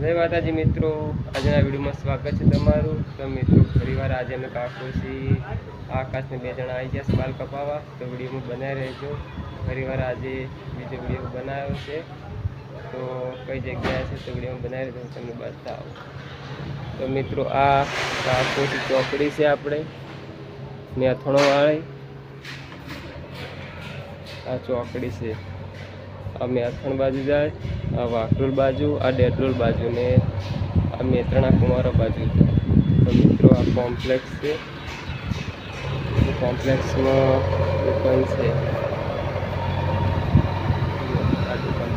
જય માતાજી મિત્રો, આજના વિડીયોમાં સ્વાગત છે તમારું. તો મિત્રો ફરીવાર આજે અમે કાકોસી આકાશને 2 જણા આવી ગયા બાલ કપાવવા. તો વિડીયોમાં બનાવી રહેજો. ફરીવાર આજે બીજો વિડીયો બનાવ્યો છે, તો કઈ જગ્યાએ છે તો વિડીયોમાં બનાવી રહેજો, તમને બતાવો. તો મિત્રો આ કાકોસી ચોકડી છે, આપણે મેથણોવાળી આ ચોકડી છે. આ મેથણ બાજુ જાય, આ વાકરોલ બાજુ, આ ડેડરોલ બાજુ ને આ મેત્રણા કુમારો બાજુ. તો મિત્રો આ કોમ્પ્લેક્સ છે, કોમ્પ્લેક્સમાં દુકાન છે. આ દુકાન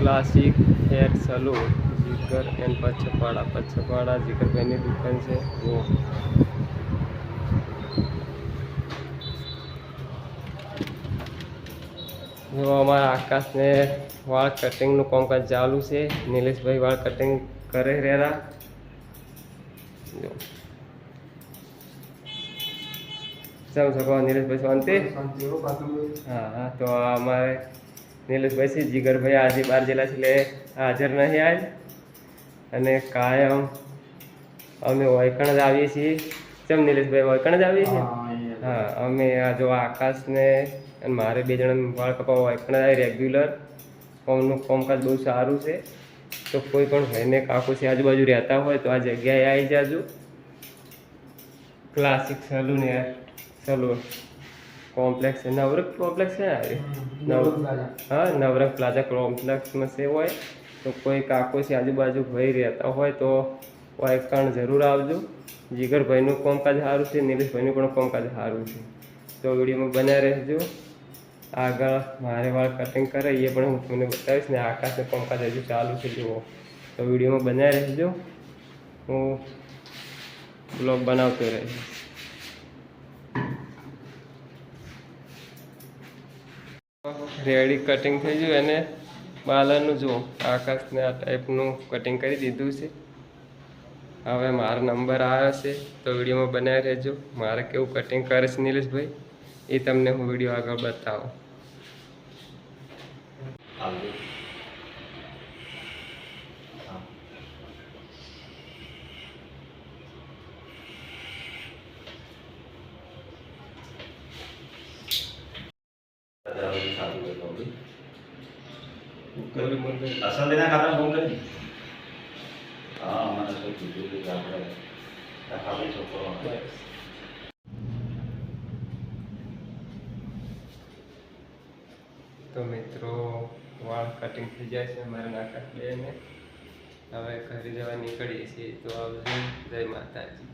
classic hair salon Jigar and Pachhapada જીગરભાઈની દુકાન છે. જો અમારા આકાશને વાળ કટિંગનું કામકાજ ચાલુ છે. નિલેશભાઈ વાળ કટિંગ કરે રહ્યા. જો ચાલો શકો નિલેશભાઈ શાંતિ. હા, તો અમારે નિલેશભાઈ છે, જીગરભાઈ આજે 12 જેલા છે એટલે હાજર નહીં આજ, અને કાયમ અમે વૈકણ જ આવીએ છીએ. ચમ નિલેશભાઈ વૈકણ જ આવીએ છીએ. હા, અમે આ જો આકાશને અને મારે 2 જણા વાળ કપાવવા વૈકણ જ આવી રેગ્યુલર. કોમનું કામકાજ બહુ સારું છે. તો કોઈ પણ ભાઈને કાકોસી આજુબાજુ રહેતા હોય તો આ જગ્યાએ આવી જાજો. ક્લાસિક સલૂન યાર, સલૂન કોમ્પ્લેક્સ છે, નવરંગ કોમ્પ્લેક્સ છે હા, નવરંગ પ્લાઝા કોમ્પ્લેક્સમાં છે હોય. તો કોઈ કાકોસી આજુબાજુ ભાઈ રહેતા હોય તો વાયકણ જરૂર આવજો. જીગરભાઈનું કામકાજ સારું છે, નિલેશભાઈનું પણ કામકાજ સારું છે. તો વિડીયોમાં બનાવી રહેજો. આગળ મારે વાળ કટિંગ કરે એ પણ હું તમને બતાવીશ ને. આકાશનું કામકાજ હજુ ચાલુ છે, જુઓ. તો વિડીયોમાં બનાવી રહેજો, હું બ્લોગ બનાવતો રહીશ. રેડી કટિંગ થઈ ગયું, અને બાલાનું જુઓ આકાશને આ ટાઈપનું કટિંગ કરી દીધું છે. હવે મારો નંબર આવ્યો છે, તો વિડીયોમાં બનાવી રહેજો. મારે કેવું કટિંગ કરે છે નિલેશભાઈ એ તમને હું વિડીયો આગળ બતાવું. અસલ ના ખાતા ફોન કરી. હા, મને શું કીધું કે આપણે ખાલી છોકરો. તો મિત્રો વાળ કટિંગ થઈ જાય છે મારા નાકા બેને. હવે ઘરે જવા નીકળીએ છીએ. તો આવજો. જય માતાજી.